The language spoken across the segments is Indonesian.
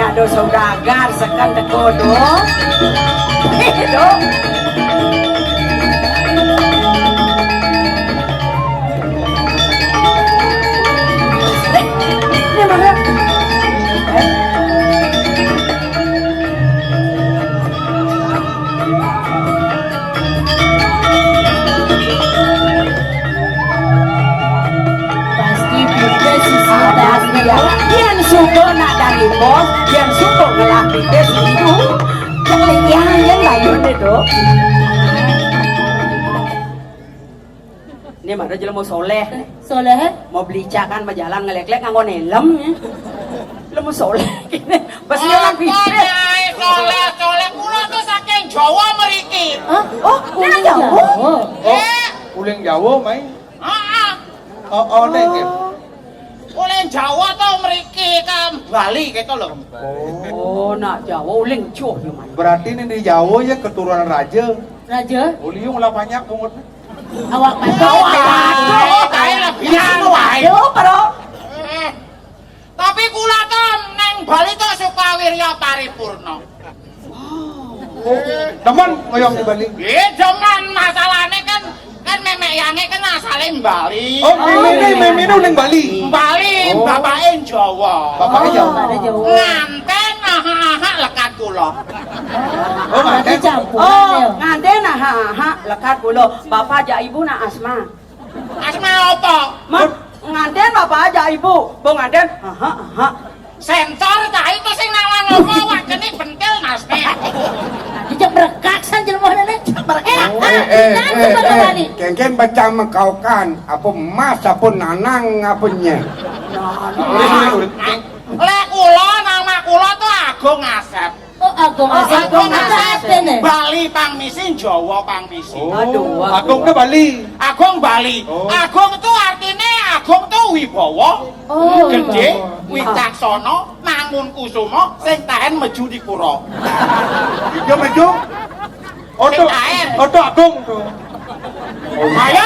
nak do saudagar sekan teko do. Do. Ini mana? Yang suka nak dari bos, yang suka ngelaki tes itu, kelihatan yang lain itu. Ini mana jelema soleh, Soleh? mau beli cakan berjalan ngelek-lek nganggo nelem, lemu soleh gini, pas jalan bisnis. Soleh kula tuh saking Jawa mriki. Oh, ini jauh. Uling Jawa main. Heeh. Oh, nek. Uling Jawa tuh mriki ke Bali gitu loh. Oh, nak Jawa uling cuh gimana? Berarti ini di Jawa ya keturunan raja. Raja? Uliung lah banyak pungut. Awak Kae lebihan wae. Aduh, bro. Tapi kula tuh neng Bali tuh suka wirya paripurna. Teman koyong di Bali. Jangan masalahnya kan memek yange kan asale Bali. Oh, mimi uling Bali. Bali, bapake Jawa. Bapaknya Jawa. Nganten aha lekat kula. Oh, Berarti nganten. campuran Oh, ya. nganten ha lekat kulo. Bapak aja ibu nak Asma. Asma apa? Mak, nganten bapak aja ibu. Bu nganten ha. Sensor cah itu sing nawang ngomong wak geni bentil nasne. Dijak berekak san jelema nek. Berekak. Kengken baca mengkaukan apa emas apa nanang apa nye. Lek kula nama kula tuh Agung Asep. Oh, Agung Asep. Agung Asep. Asep. Bali pangmisi, Jawa pangmisi. Aduh. Agung ke Bali. Agung Bali. Oh. Agung tuh artinya Agung tuh wibawa. Oh, Gede, wibawa. wicaksana, mangun kusuma, sing tahan meju di pura. Maju. Oto Agung tuh. Ayo.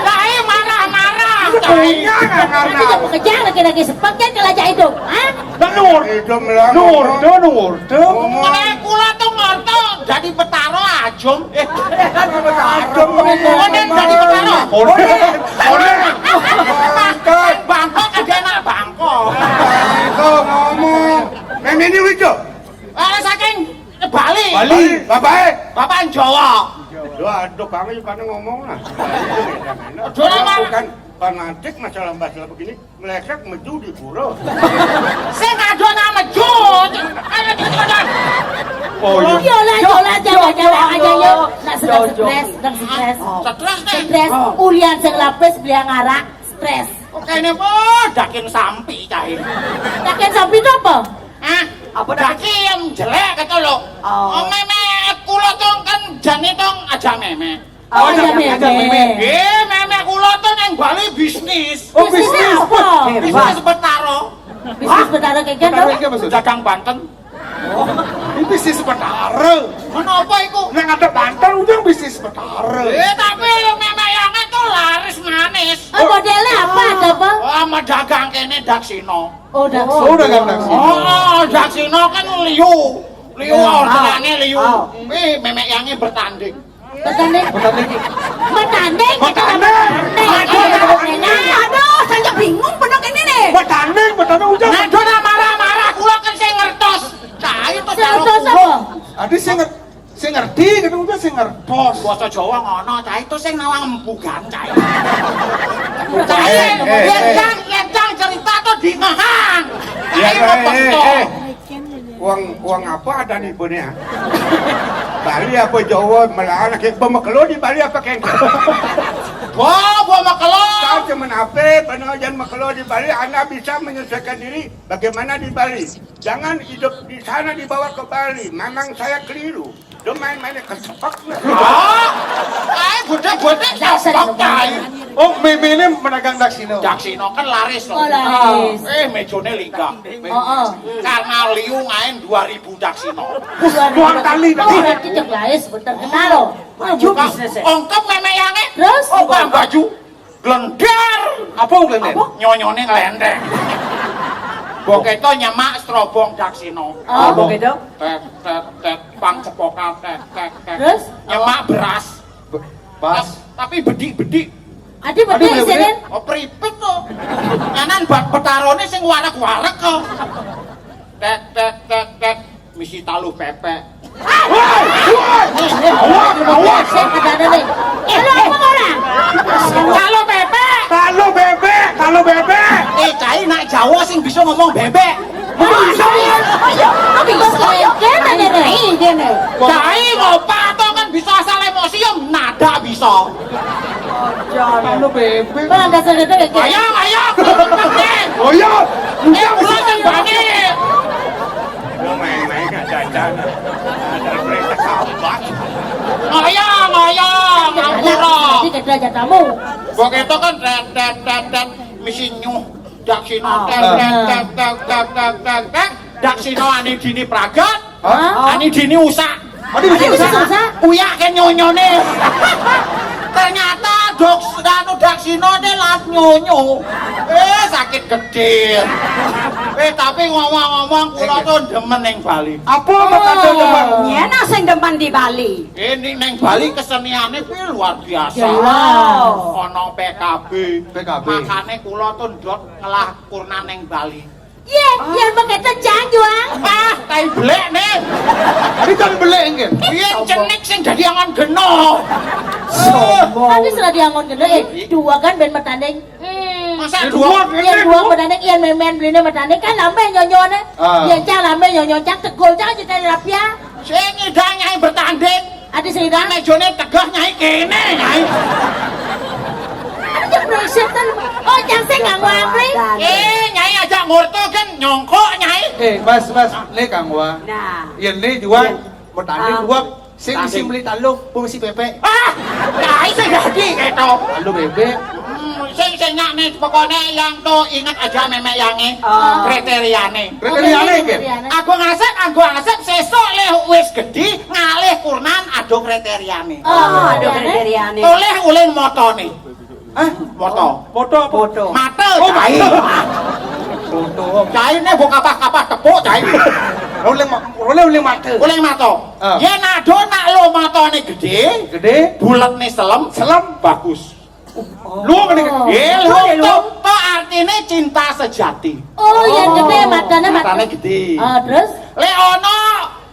Kae marah-marah. Tidak bekerja lagi-lagi sepaket kelajah itu. Hah? Nur. Itu melang. Nur. Mulai kula tuh ngerti jadi betaro ajum. Agung. Oden jadi betaro. Oden. Bangkok ada anak Bangkok. Kau ngomong. Memi ini lucu. Saking Bali. Bapak. Bapak Jawa. Aduh, kami pada ngomong lah. Bukan fanatik masalah begini. Melesek meju di pura. Sing ado nama Jod. Ayo cepetan. Oh iya. Yola Jawa aja yuk. Nak sedang stres. Stres nih. Stres. Ulian sing lapis beli ngarak. Stres. Oke ini dakin sampi cah ini. Yakin sampai itu apa? Hah? Apa dakin jelek gitu loh. Oh. Meme kula tuh kan jane tuh aja meme. Oh, aja meme. Meme kula tuh nang Bali bisnis. Oh, bisnis. apa? Bisnis betaro. Bisnis betara kayak gitu. Betara kayak maksud? Dagang Banten. Ini bisnis betara. Kenapa iku? Nang ada Banten udah bisnis betara. Tapi meme yang itu laris manis. Oh, modelnya apa? Ada apa? Sama dagang kene Daksino. Oh, udah. Oh, udah gak taksi. Oh, Daksino kan liu. Liu orderannya liu. Meme yangnya bertanding. Bertanding. Bertanding. Aduh, saya bingung bener ini nih. Bertanding ujang. Nah, dona marah-marah kula kan saya ngertos. Cah itu Ngertos apa? Adi saya ngerti, kan udah saya ngertos. Bahasa Jawa ngono, cah itu sing nawang empugan cah. Yang cerita tuh di ngehang. Cah itu bentuk. Uang apa ada di punya? Bali apa Jawa malah anak pemakelo di Bali apa kengke? Gua makelo. Kau cuman apa penajan makelo di Bali? Anda bisa menyelesaikan diri bagaimana di Bali? Jangan hidup di sana dibawa ke Bali. Memang saya keliru. Dia main-main kesepak. Gede-gede nyopok cah. Oh, meme ini medagang Daksino. Daksino kan laris loh. Oh, laris. Mejone linggang. Oh. Karena liu ngain 2000 Daksino. Dua kali Oh, berarti yang lain sebentar kenal loh. Maju bisnisnya. Ongkep meme yange. Terus? Bukan baju. Glendar. Apa Glendar? Nyonyone ngelendeng. Boketo nyemak strobong Daksino. Oh, begitu. Tet pang cepokan tet. Terus? Nyemak beras. Pas. Tapi bedik-bedik. Adi beda Aduh, isinin. Oh pripet kok. Nyanan betarone sing warek-warek kok. Tet misi taluh pepek. Awas, ada nih. Lu apa orang? Taluh pepek. Kalau bebek. Cai nak Jawa sing bisa ngomong bebek. Kena deh. Cai ngopato kan bisa asal emosi ya nada bisa. Kalau bebek. Bang dasar itu kayak Ayo. Oh iya. Mulai sing bani. Lu main-main gak jajan. Ada perintah kabar. Ayo, ngapura. Jadi kerja jatamu. Begitu kan tet misi nyuh Daksino tet Daksino ani dini pragat. Ani dini usak. Ada bisa susah. Uyak ke nyonyone. Ternyata Daksino de lat nyonyo. Sakit gede. Tapi ngomong-ngomong kula tuh demen ning Bali. Apa makanya teman? Nyena sing depan di Bali. Ini ning Bali keseniane kuwi luar biasa. Wow. Ono PKB. PKB. Makane kula tuh ndot ngelah kurna ning Bali. Ye, biar begitu jangjuang. Tai blek nih. Tadi kan belek enggak? Piye cenik sing dadi angon geno. Tapi sudah diangon gede. Dua kan ben bertanding. Masa Dua. Yang dua bertanding, yang main belinya bertanding kan lambe nyonyone. Yang cang lambe nyonyon cang tegol cang jadi rapia. sing ngidang nyai bertanding. Ada cerita. Mejone tegah nyai kene nyai. Ada brengsek kan. Oh, jang sing nggak ngapri. Nyai aja ngurto kan nyongkok nyai. Mas, le Kang Wah. Nah. Yen le jual bertanding dua sing mesti beli talung, fungsi bebek. Nyai sing dadi keto. Talung bebek. Sing nyakne pokoknya yang to ingat aja memek yange kriteriane. Kriteriane nggih. Aku ngasep sesuk le wis gedhi ngalih kurnan ado kriteriane. Oh, Ada kriteriane. Oleh ulin motone. Moto. Foto. Mate Oh, cai. Foto. Cai ne mbok kapah-kapah tepuk cai. Oleh mata. Ulin mato. Yen ado nak lo matone gedhe, Gede. buletne selem, bagus. Lu ngene. Lu to artine cinta sejati. Oh, yang gede matanya Matane gede. Terus? Lek ana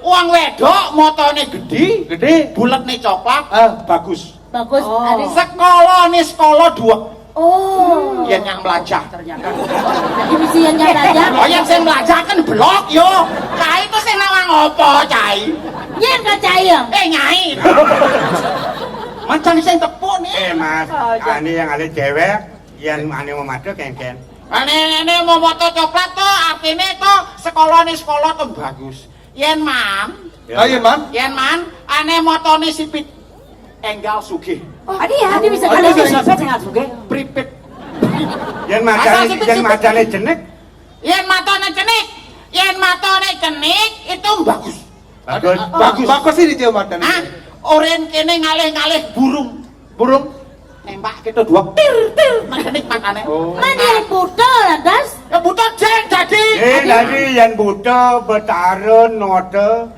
wong wedok matane gedhi, Gede. buletne coklat, bagus. Bagus. Oh. Ada. Sekolah dhuwek. Oh. Yen yang melajah. Ada misi yang aja. Oh yang sing melajah kan blok yo. Cai itu sing nawang apa cai? Nyen kacaya. Nyai. Macam sing tepuk nih. Mas, ini yang ada cewek, yang ane mau madu ken-ken. Ini mau moto coklat tuh artinya tuh sekolah tuh bagus. Yen man, Ayo, Man. ane motone sipit enggal sugih. Adi bisa Adi kali bisa. bisa sangat suge. Pripit. Yang macane jenek, Yen matone cenik itu bagus. Bagus sih di Jawa Barat. Oren kene ngalih-ngalih burung nembak kita dua tir manik makane. Mana yang buta lantas? Ya buta jeng jadi. Jadi yang buta bertarun note.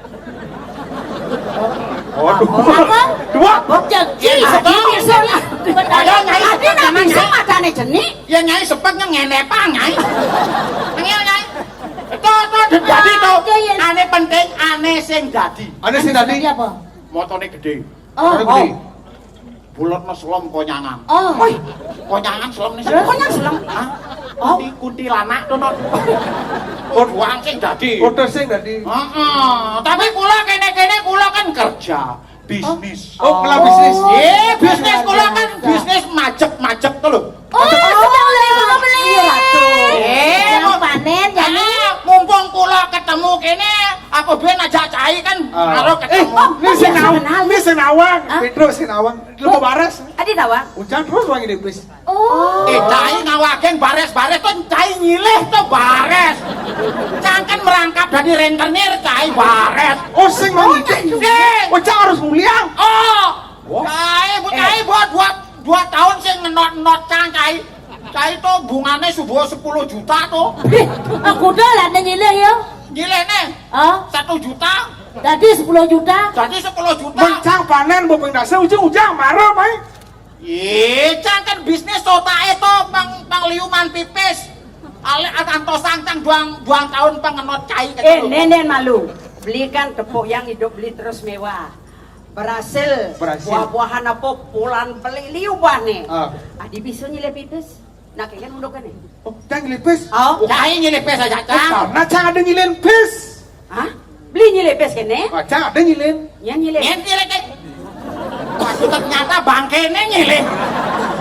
Apa? Dua. Janji. Ayo nyai Adi nak bisa matane jenik. ya nyai sepetnya ngene apa nyai. Nyai. Itu jadi tuh. Ane penting ane sing dadi. Ada sih tadi. Apa? Motone gede. Oh. Bulat selom konyangan. Oh. Konyangan selom nih. Konyang selang. Kuntilanak tuh non. Kodwang sing dadi. Foto sing tadi. Tapi kula kene kula kan kerja bisnis. Oh, kelas bisnis. Bisnis kula kan bisnis majek tuh lho. Oh, sedang beli. Mau panen jadi. Mumpung kula ketemu kene, aku ben ajak cai kan karo ketemu. Ini senawang. Petro senawang. Lu mau bares? Adi tawa. Hujan terus wangi deh, please. Oh. Cai ngawagen bares tuh cai nyilih tuh bares. Cangken merangkap dari rentenir cai bares. Oh, sing wangi. Hujan harus mulia. Cai buat 2 tahun sing ngenot cai. Cai to bungane subuh 10 juta to. Aku dah lah nyilih ya. Nyilene Ah, 1 juta. jadi 10 juta. Jadi 10 juta. Mencang panen mau pengdasa ujung-ujung marah mai. Iya, cang kan bisnis to tae to pangliuman pipis. Ale anto sangcang buang tahun pengenot cai Nenen malu. Belikan tepuk yang hidup beli terus mewah. Berhasil. Buah-buahan apa pulan beli liuban nih. Adi bisa nyilih pipis. Nah kayaknya mundur kan nih. Oh, cang lipis. Oh, cai nyelipes aja cang. Karena cang ada nyilin pis. hah? Beli nyilih pes kene? Cang ada nyilin. Yang nyilih. Nyen nyelip cai. Waduh ternyata bangkene nyelip.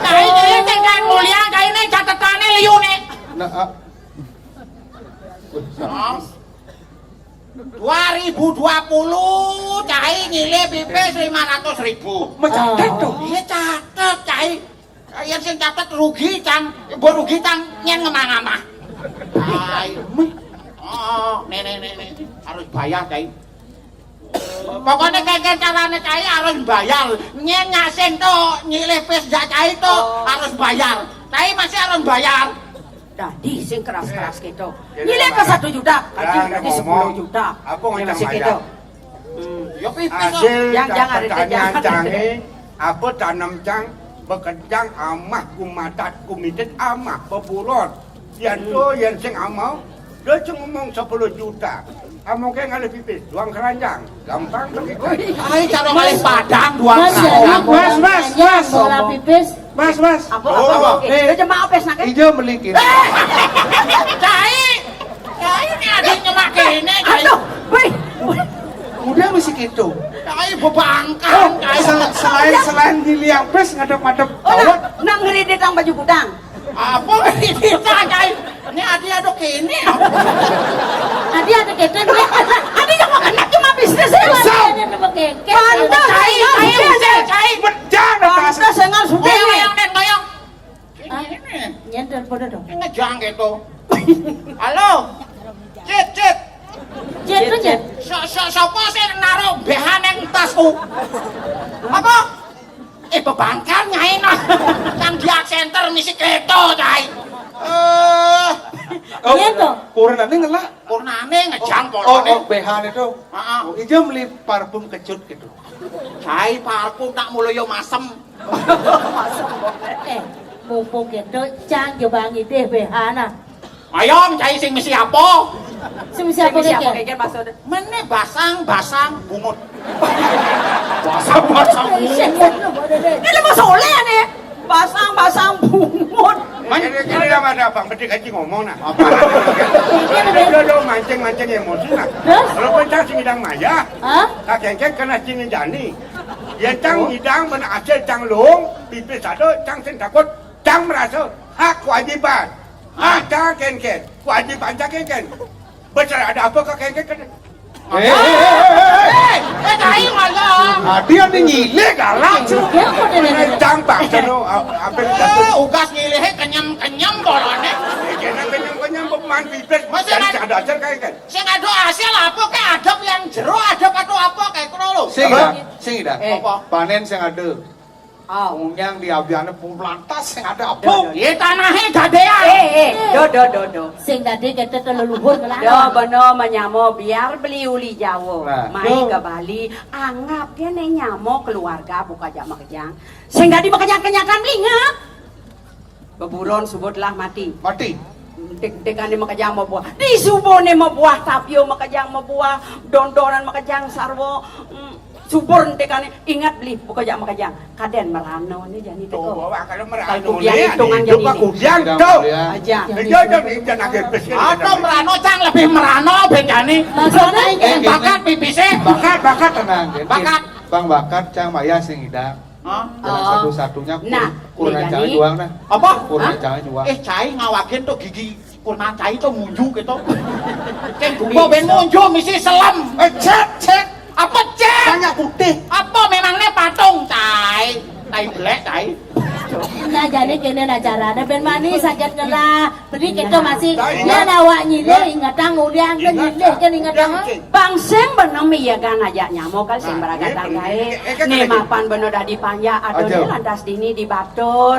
Cai nyelip cang mulia cai ini catatannya liu nih. Nah, 2020 cai nyilip pipis 500.000. mencatat tuh. Iya catet cai. Yang sing catet rugi cang, bo rugi cang nyen ngemang-ngamah. Cai. Oh, nih harus bayar cai. Pokoknya kayak caranya cai harus bayar. Nyen nyasen tuh nyilih pis cai tuh harus bayar. Cai masih harus bayar. Tadi sing keras-keras gitu. Nyilih ke 1 juta. Tadi 10 juta. Apa yang Masih bayar? gitu. Yo pipis. Hasil Jangan, pertanyaan jangan. canggih, apa tanam cang bekerjang amah kumatat kumitet amah beburon. Yang tu yang sing amau, dia cuma ngomong 10 juta. Amau kayak ngalih pipis, duang keranjang, gampang begitu. Cai cara ngalih padang buang Mas, keranjang. Mas. bola pipis. Mas. Apa? Dia cuma apes nak. Ijo melikin. Cai ini ada nyemak ini cai. Aduh, wih. Udah mesti gitu. Cai bebangkang cai. Selain nyilih yang pis ngadep-ngadep Oh, nang ngeri ditang baju gudang. Apa ini cai? Ini ada kini. Adi ada keken. Adi cuma bisnis ya. Ada keken. Pantas. Cai. Jangan Pantas sengal sudah nih. Goyang. Ini Nyentel pada dong. ngejang gitu. Halo. Cit. Jet jet. Sopo sih naruh BH neng tasku? Apa? Bebangkang nyai no. Yang di center misi keto cai. Nyentel. Kurang ngelah. Purnane ngejang polone. BH itu. Heeh. Ijo beli parfum kecut gitu. Cai parfum tak mulai masem. Mumpung gitu, cang coba ngide BH nah. Ayo cai sing misi apa? Siapa keken? Kayaknya maksud. Mene basang bungut. Basang bungut. Ini mau soleh nih. Basang bungut. Ini nama ada bang petik haji ngomong nak. Dia mancing emosi nak. Terus? Kalau pencang sing hidang maya, Hah? kakek kena sing jani. Ya cang hidang menacil cang lung, pipis satu, cang sing takut, cang merasa hak kewajiban. Cang ken, kewajiban cang ken. Besar ada apa kak ken? Cai malah. Dia nyilih galak. Cang bang, apa yang Ugas ngilih kenyam bolone. kenyang pemain pipis, Masih jadi ada- ada ajar kayak kan. Sing ada hasil apa kayak adab yang jero adab atau apa kayak kono lho. Sing dah. Apa? Panen sing ada. Oh. Yang di abiane plantas sing ada apa? Ye tanahe gadean. Do. Sing tadi kita terleluhur ke Do beno menyamo biar beli uli Jawa. Nah, Mai ke Bali, anggap dia nih nyamo keluarga buka jak makejang. Sing tadi makejang-kenyakan lingap. Beburon subutlah mati. Mati. Dek-dekan di makejang mau buah. Di subone mau buah tapio makejang mau buah. Dondonan makejang sarwo. Subur dekan ingat beli buka jak makejang. Kaden merano nih jadi Tuh, teko. bawa kalau merano Kalau kudian hitungan Itu jadi pak ini. kudian tuh. Aja. Itu akhir peskin. Atau merano cang lebih merano bendane. Maksudnya Bakat pipise. Bakat tenang. Bakat. Bang bakat cang maya sing hidang. Hah? Jalan Oh. satu-satunya Nah, kurang nih, jangan Dani. juang nah. Apa? Kurang Hah? jangan juang. Cai ngawakin tuh gigi purna cai tuh munju gitu. Ceng gua ben munju misi selam. Cek. Apa cek? Tanya putih. Apa memangnya patung cai? Tai belek cai. nah jadi kene acara ada ben manis sakit ngelah. Beri kita Nah. masih Nah, dia lawa nyilih ingatan udian kan nyilih kan ingatan. Bangseng bener miyagan aja nyamo kan sing Nah, beragatan ini kae. kan Nih lagi. mapan bener dah dipanja Aja. adonya lantas dini di batur.